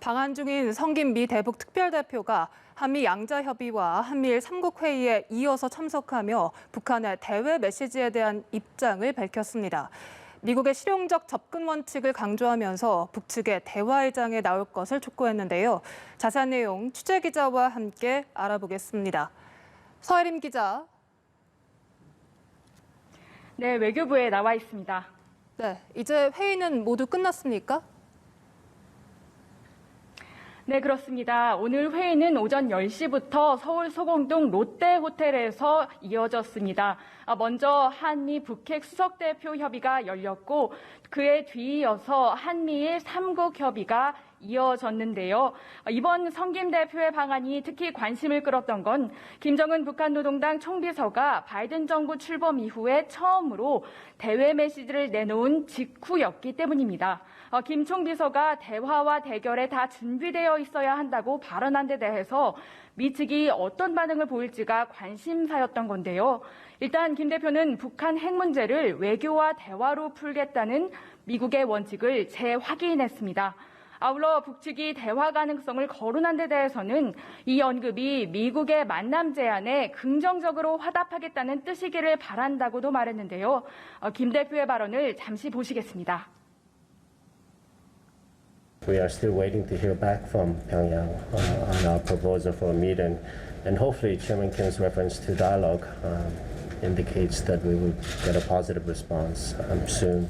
방한 중인 성김 미 대북 특별대표가 한미 양자협의와 한미일 3국 회의에 이어서 참석하며 북한의 대외 메시지에 대한 입장을 밝혔습니다. 미국의 실용적 접근 원칙을 강조하면서 북측의 대화의 장에 나올 것을 촉구했는데요. 자세한 내용 취재 기자와 함께 알아보겠습니다. 서혜림 기자. 네, 외교부에 나와 있습니다. 네, 이제 회의는 모두 끝났습니까? 네, 그렇습니다. 오늘 회의는 오전 10시부터 서울 소공동 롯데호텔에서 이어졌습니다. 먼저 한미 북핵 수석대표 협의가 열렸고 그에 뒤이어서 한미일 3국 협의가 이어졌는데요. 이번 성김 대표의 방안이 특히 관심을 끌었던 건 김정은 북한 노동당 총비서가 바이든 정부 출범 이후에 처음으로 대외 메시지를 내놓은 직후였기 때문입니다. 김 총비서가 대화와 대결에 다 준비되어 있어야 한다고 발언한 데 대해서 미 측이 어떤 반응을 보일지가 관심사였던 건데요. 일단 김 대표는 북한 핵 문제를 외교와 대화로 풀겠다는 미국의 원칙을 재확인했습니다. 아울러 북측이 대화 가능성을 거론한 데 대해서는 이 언급이 미국의 만남 제안에 긍정적으로 화답하겠다는 뜻이기를 바란다고도 말했는데요. 김 대표의 발언을 잠시 보시겠습니다. We are still waiting to hear back from Pyongyang on our proposal for a meeting, and hopefully Chairman Kim's reference to dialogue indicates that we will get a positive response soon.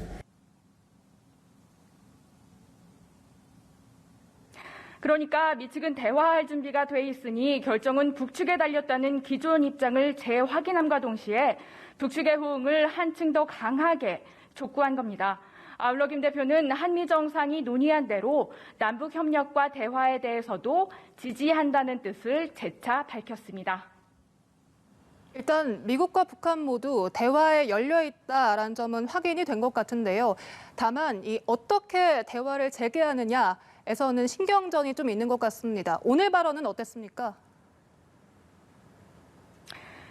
그러니까 미 측은 대화할 준비가 돼 있으니 결정은 북측에 달렸다는 기존 입장을 재확인함과 동시에 북측의 호응을 한층 더 강하게 촉구한 겁니다. 아울러 김 대표는 한미 정상이 논의한 대로 남북 협력과 대화에 대해서도 지지한다는 뜻을 재차 밝혔습니다. 일단 미국과 북한 모두 대화에 열려 있다라는 점은 확인이 된 것 같은데요. 다만 이 어떻게 대화를 재개하느냐에서는 신경전이 좀 있는 것 같습니다. 오늘 발언은 어땠습니까?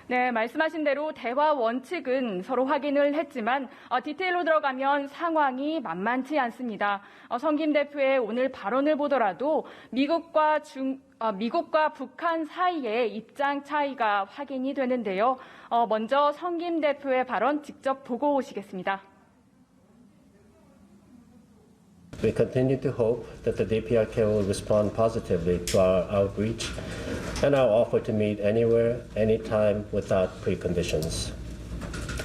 네, 말씀하신 대로 대화 원칙은 서로 확인을 했지만 디테일로 들어가면 상황이 만만치 않습니다. 성김 대표의 오늘 발언을 보더라도 미국과 북한 사이의 입장 차이가 확인이 되는데요. 먼저 성김 대표의 발언 직접 보고 오시겠습니다. We continue to hope that the DPRK will respond positively to our outreach and our offer to meet anywhere, anytime, without preconditions.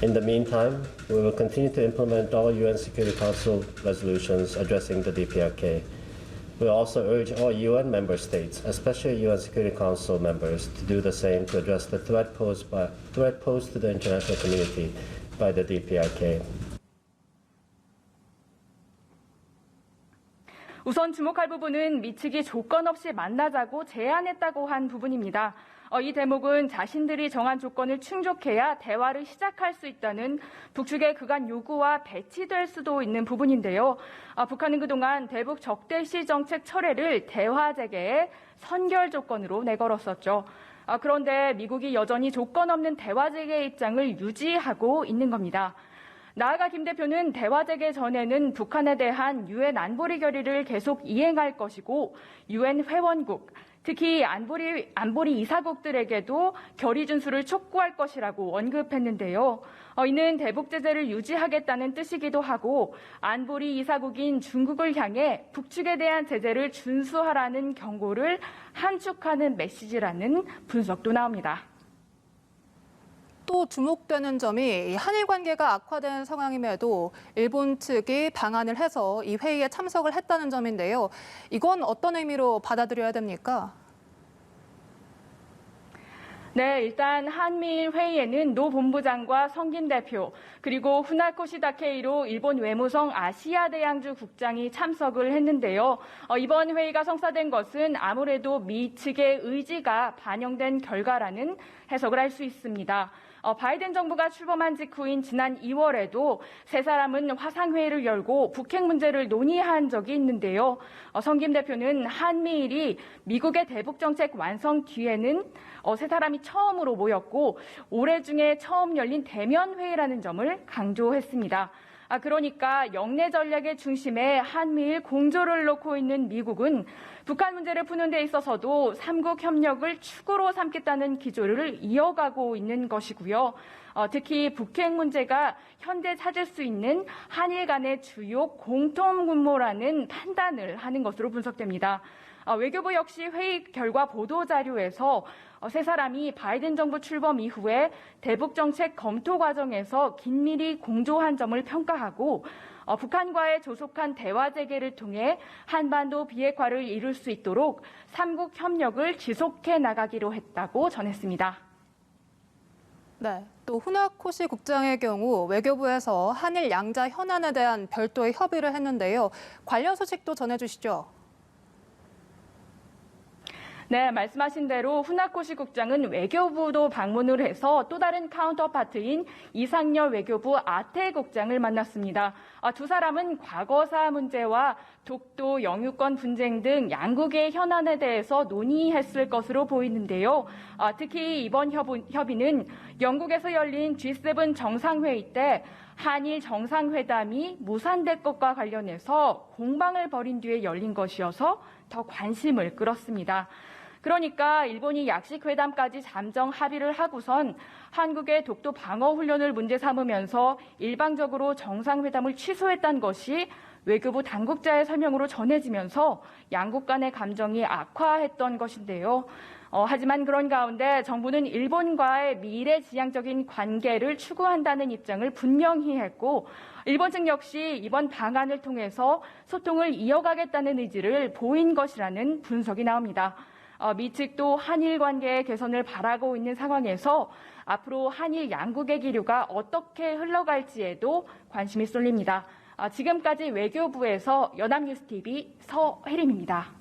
In the meantime, we will continue to implement all UN Security Council resolutions addressing the DPRK. We also urge all UN member states, especially UN Security Council members, to do the same to address the threat posed to the international community by the DPRK. 우선 주목할 부분은 미 측이 조건 없이 만나자고 제안했다고 한 부분입니다. 이 대목은 자신들이 정한 조건을 충족해야 대화를 시작할 수 있다는 북측의 그간 요구와 배치될 수도 있는 부분인데요. 북한은 그동안 대북 적대시 정책 철회를 대화 재개의 선결 조건으로 내걸었었죠. 그런데 미국이 여전히 조건 없는 대화 재개 입장을 유지하고 있는 겁니다. 나아가 김 대표는 대화 재개 전에는 북한에 대한 유엔 안보리 결의를 계속 이행할 것이고 유엔 회원국, 특히 안보리 이사국들에게도 결의 준수를 촉구할 것이라고 언급했는데요. 이는 대북 제재를 유지하겠다는 뜻이기도 하고 안보리 이사국인 중국을 향해 북측에 대한 제재를 준수하라는 경고를 함축하는 메시지라는 분석도 나옵니다. 또 주목되는 점이 한일 관계가 악화된 상황임에도 일본 측이 방한을 해서 이 회의에 참석을 했다는 점인데요. 이건 어떤 의미로 받아들여야 됩니까? 네, 일단 한미일 회의에는 노 본부장과 성김 대표 그리고 후나코시 다케이로 일본 외무성 아시아 대양주 국장이 참석을 했는데요. 이번 회의가 성사된 것은 아무래도 미 측의 의지가 반영된 결과라는 해석을 할 수 있습니다. 바이든 정부가 출범한 직후인 지난 2월에도 세 사람은 화상회의를 열고 북핵 문제를 논의한 적이 있는데요. 성김 대표는 한미일이 미국의 대북 정책 완성 뒤에는 세 사람이 처음으로 모였고 올해 중에 처음 열린 대면 회의라는 점을 강조했습니다. 그러니까 영내 전략의 중심에 한미일 공조를 놓고 있는 미국은 북한 문제를 푸는 데 있어서도 삼국 협력을 축으로 삼겠다는 기조를 이어가고 있는 것이고요. 특히 북핵 문제가 현재 찾을 수 있는 한일 간의 주요 공통 분모라는 판단을 하는 것으로 분석됩니다. 외교부 역시 회의 결과 보도자료에서 세 사람이 바이든 정부 출범 이후에 대북 정책 검토 과정에서 긴밀히 공조한 점을 평가하고 북한과의 조속한 대화 재개를 통해 한반도 비핵화를 이룰 수 있도록 삼국 협력을 지속해 나가기로 했다고 전했습니다. 네, 또 후나코시 국장의 경우 외교부에서 한일 양자 현안에 대한 별도의 협의를 했는데요. 관련 소식도 전해주시죠. 네, 말씀하신 대로 후나코시 국장은 외교부도 방문을 해서 또 다른 카운터파트인 이상열 외교부 아태 국장을 만났습니다. 두 사람은 과거사 문제와 독도 영유권 분쟁 등 양국의 현안에 대해서 논의했을 것으로 보이는데요. 특히 이번 협의는 영국에서 열린 G7 정상회의 때 한일 정상회담이 무산될 것과 관련해서 공방을 벌인 뒤에 열린 것이어서 더 관심을 끌었습니다. 그러니까 일본이 약식회담까지 잠정 합의를 하고선 한국의 독도 방어 훈련을 문제 삼으면서 일방적으로 정상회담을 취소했다는 것이 외교부 당국자의 설명으로 전해지면서 양국 간의 감정이 악화했던 것인데요. 하지만 그런 가운데 정부는 일본과의 미래지향적인 관계를 추구한다는 입장을 분명히 했고 일본 측 역시 이번 방안을 통해서 소통을 이어가겠다는 의지를 보인 것이라는 분석이 나옵니다. 미 측도 한일 관계의 개선을 바라고 있는 상황에서 앞으로 한일 양국의 기류가 어떻게 흘러갈지에도 관심이 쏠립니다. 지금까지 외교부에서 연합뉴스TV 서혜림입니다.